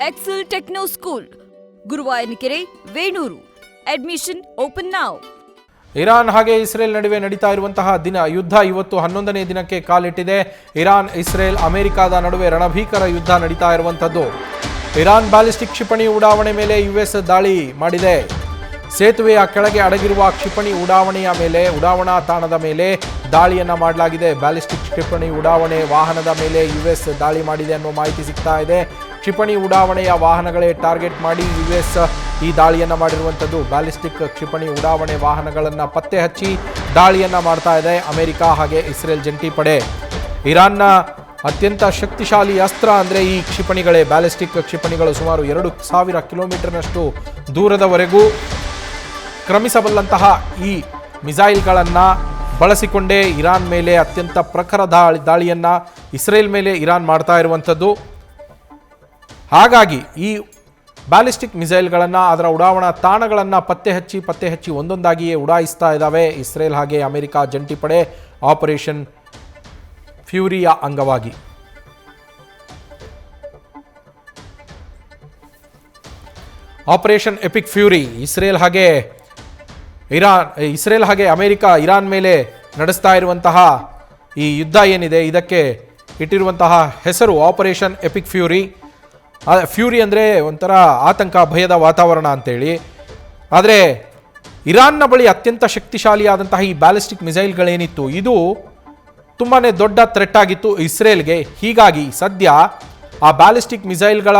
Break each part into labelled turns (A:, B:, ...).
A: Excel techno school, Guruvayanakere, Venur. Admission open now.
B: Iran ಹಾಗೆ Israel ನಡುವೆ ನಡೀತಾ ಇರುವಂತಹ ಯುದ್ಧ ಇವತ್ತು 11ನೇ ದಿನಕ್ಕೆ ಕಾಲಿಟ್ಟಿದೆ. ಇರಾನ್, ಇಸ್ರೇಲ್, ಅಮೆರಿಕದ ನಡುವೆ ರಣಭೀಕರ ಯುದ್ಧ ನಡೀತಾ ಇರುವಂಥದ್ದು. ಇರಾನ್ ಬ್ಯಾಲಿಸ್ಟಿಕ್ ಕ್ಷಿಪಣಿ ಉಡಾವಣೆ ಮೇಲೆ ಯುಎಸ್ ದಾಳಿ ಮಾಡಿದೆ. ಸೇತುವೆಯ ಕೆಳಗೆ ಅಡಗಿರುವ ಕ್ಷಿಪಣಿ ಉಡಾವಣಾ ತಾಣದ ಮೇಲೆ ದಾಳಿಯನ್ನ ಮಾಡಲಾಗಿದೆ. ಬ್ಯಾಲಿಸ್ಟಿಕ್ ಕ್ಷಿಪಣಿ ಉಡಾವಣೆ ವಾಹನದ ಮೇಲೆ ಯುಎಸ್ ದಾಳಿ ಮಾಡಿದೆ ಅನ್ನೋ ಮಾಹಿತಿ ಸಿಗ್ತಾ ಇದೆ. ಕ್ಷಿಪಣಿ ಉಡಾವಣೆಯ ವಾಹನಗಳೇ ಟಾರ್ಗೆಟ್ ಮಾಡಿ ಯುಎಸ್ ಈ ದಾಳಿಯನ್ನ ಮಾಡಿರುವಂಥದ್ದು. ಬ್ಯಾಲಿಸ್ಟಿಕ್ ಕ್ಷಿಪಣಿ ಉಡಾವಣೆ ವಾಹನಗಳನ್ನು ಪತ್ತೆ ಹಚ್ಚಿ ದಾಳಿಯನ್ನ ಮಾಡ್ತಾ ಇದೆ ಅಮೆರಿಕ ಹಾಗೆ ಇಸ್ರೇಲ್ ಜಂಟಿ ಪಡೆ. ಇರಾನ್ನ ಅತ್ಯಂತ ಶಕ್ತಿಶಾಲಿ ಅಸ್ತ್ರ ಅಂದರೆ ಈ ಕ್ಷಿಪಣಿಗಳೇ. ಬ್ಯಾಲಿಸ್ಟಿಕ್ ಕ್ಷಿಪಣಿಗಳು ಸುಮಾರು 2000 ಕಿಲೋಮೀಟರ್ನಷ್ಟು ದೂರದವರೆಗೂ ಕ್ರಮಿಸಬಲ್ಲಂತಹ ಈ ಮಿಸೈಲ್ಗಳನ್ನು ಬಳಸಿಕೊಂಡೇ ಇರಾನ್ ಮೇಲೆ ಅತ್ಯಂತ ಪ್ರಖರ ದಾಳಿಯನ್ನು ಇಸ್ರೇಲ್ ಮೇಲೆ ಇರಾನ್ ಮಾಡ್ತಾ ಇರುವಂಥದ್ದು. ಹಾಗಾಗಿ ಈ ಬ್ಯಾಲಿಸ್ಟಿಕ್ ಮಿಸೈಲ್ಗಳನ್ನು ಅದರ ಉಡಾವಣಾ ತಾಣಗಳನ್ನು ಪತ್ತೆ ಹಚ್ಚಿ ಒಂದೊಂದಾಗಿಯೇ ಉಡಾಯಿಸ್ತಾ ಇದ್ದಾವೆ ಇಸ್ರೇಲ್ ಹಾಗೆ ಅಮೆರಿಕ ಜಂಟಿ ಪಡೆ ಆಪರೇಷನ್ ಫ್ಯೂರಿಯ ಅಂಗವಾಗಿ. ಆಪರೇಷನ್ ಎಪಿಕ್ ಫ್ಯೂರಿ ಇಸ್ರೇಲ್ ಹಾಗೆ ಅಮೆರಿಕ ಇರಾನ್ ಮೇಲೆ ನಡೆಸ್ತಾ ಇರುವಂತಹ ಈ ಯುದ್ಧ ಏನಿದೆ ಇದಕ್ಕೆ ಇಟ್ಟಿರುವಂತಹ ಹೆಸರು ಆಪರೇಷನ್ ಎಪಿಕ್ ಫ್ಯೂರಿ. ಫ್ಯೂರಿ ಅಂದರೆ ಒಂಥರ ಆತಂಕ, ಭಯದ ವಾತಾವರಣ ಅಂತೇಳಿ. ಆದರೆ ಇರಾನ್ನ ಬಳಿ ಅತ್ಯಂತ ಶಕ್ತಿಶಾಲಿಯಾದಂತಹ ಈ ಬ್ಯಾಲಿಸ್ಟಿಕ್ ಮಿಸೈಲ್ಗಳೇನಿತ್ತು ಇದು ತುಂಬಾ ದೊಡ್ಡ ಥ್ರೆಟ್ ಆಗಿತ್ತು ಇಸ್ರೇಲ್ಗೆ. ಹೀಗಾಗಿ ಸದ್ಯ ಆ ಬ್ಯಾಲಿಸ್ಟಿಕ್ ಮಿಸೈಲ್ಗಳ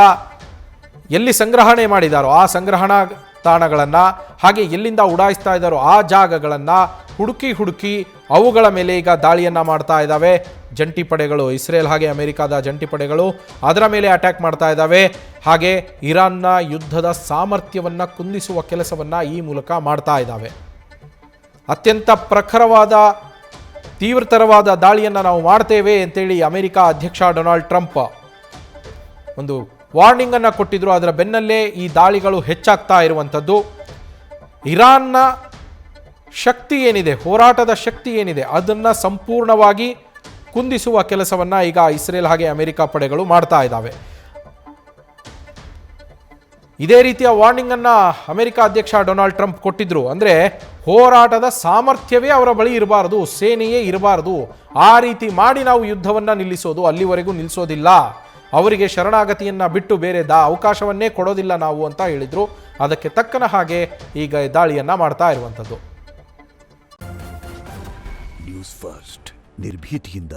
B: ಎಲ್ಲಿ ಸಂಗ್ರಹಣೆ ಮಾಡಿದಾರೋ ಆ ಸಂಗ್ರಹಣಾ ತಾಣಗಳನ್ನು ಹಾಗೆ ಎಲ್ಲಿಂದ ಉಡಾಯಿಸ್ತಾ ಇದ್ದಾರೋ ಆ ಜಾಗಗಳನ್ನು ಹುಡುಕಿ ಅವುಗಳ ಮೇಲೆ ಈಗ ದಾಳಿಯನ್ನು ಮಾಡ್ತಾ ಇದ್ದಾವೆ ಜಂಟಿ ಪಡೆಗಳು. ಇಸ್ರೇಲ್ ಹಾಗೆ ಅಮೆರಿಕದ ಜಂಟಿ ಪಡೆಗಳು ಅದರ ಮೇಲೆ ಅಟ್ಯಾಕ್ ಮಾಡ್ತಾ ಇದ್ದಾವೆ. ಹಾಗೆ ಇರಾನ್ನ ಯುದ್ಧದ ಸಾಮರ್ಥ್ಯವನ್ನು ಕುಂದಿಸುವ ಕೆಲಸವನ್ನು ಈ ಮೂಲಕ ಮಾಡ್ತಾ ಇದ್ದಾವೆ. ಅತ್ಯಂತ ಪ್ರಖರವಾದ ತೀವ್ರತರವಾದ ದಾಳಿಯನ್ನು ನಾವು ಮಾಡ್ತೇವೆ ಅಂತೇಳಿ ಅಮೆರಿಕ ಅಧ್ಯಕ್ಷ ಡೊನಾಲ್ಡ್ ಟ್ರಂಪ್ ಒಂದು ವಾರ್ನಿಂಗ್ ಅನ್ನು ಕೊಟ್ಟಿದ್ರು. ಅದರ ಬೆನ್ನಲ್ಲೇ ಈ ದಾಳಿಗಳು ಹೆಚ್ಚಾಗ್ತಾ ಇರುವಂಥದ್ದು. ಇರಾನ್ನ ಶಕ್ತಿ ಏನಿದೆ, ಹೋರಾಟದ ಶಕ್ತಿ ಏನಿದೆ ಅದನ್ನು ಸಂಪೂರ್ಣವಾಗಿ ಕುಂದಿಸುವ ಕೆಲಸವನ್ನು ಈಗ ಇಸ್ರೇಲ್ ಹಾಗೆ ಅಮೆರಿಕ ಪಡೆಗಳು ಮಾಡ್ತಾ ಇದ್ದಾವೆ. ಇದೇ ರೀತಿಯ ವಾರ್ನಿಂಗ್ ಅನ್ನು ಅಮೆರಿಕ ಅಧ್ಯಕ್ಷ ಡೊನಾಲ್ಡ್ ಟ್ರಂಪ್ ಕೊಟ್ಟಿದ್ರು. ಅಂದರೆ ಹೋರಾಟದ ಸಾಮರ್ಥ್ಯವೇ ಅವರ ಬಳಿ ಇರಬಾರದು, ಸೇನೆಯೇ ಇರಬಾರದು. ಆ ರೀತಿ ಮಾಡಿ ನಾವು ಯುದ್ಧವನ್ನು ನಿಲ್ಲಿಸೋದು, ಅಲ್ಲಿವರೆಗೂ ನಿಲ್ಲಿಸೋದಿಲ್ಲ, ಅವರಿಗೆ ಶರಣಾಗತಿಯನ್ನು ಬಿಟ್ಟು ಬೇರೆ ಅವಕಾಶವನ್ನೇ ಕೊಡೋದಿಲ್ಲ ನಾವು ಅಂತ ಹೇಳಿದ್ರು. ಅದಕ್ಕೆ ತಕ್ಕನ ಹಾಗೆ ಈಗ ದಾಳಿಯನ್ನ ಮಾಡ್ತಾ ಇರುವಂಥದ್ದು.
C: ನ್ಯೂಸ್ ಫಸ್ಟ್ ನಿರ್ಭೀತಿಯಿಂದ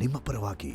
C: ನಿಮ್ಮ ಪರವಾಗಿ.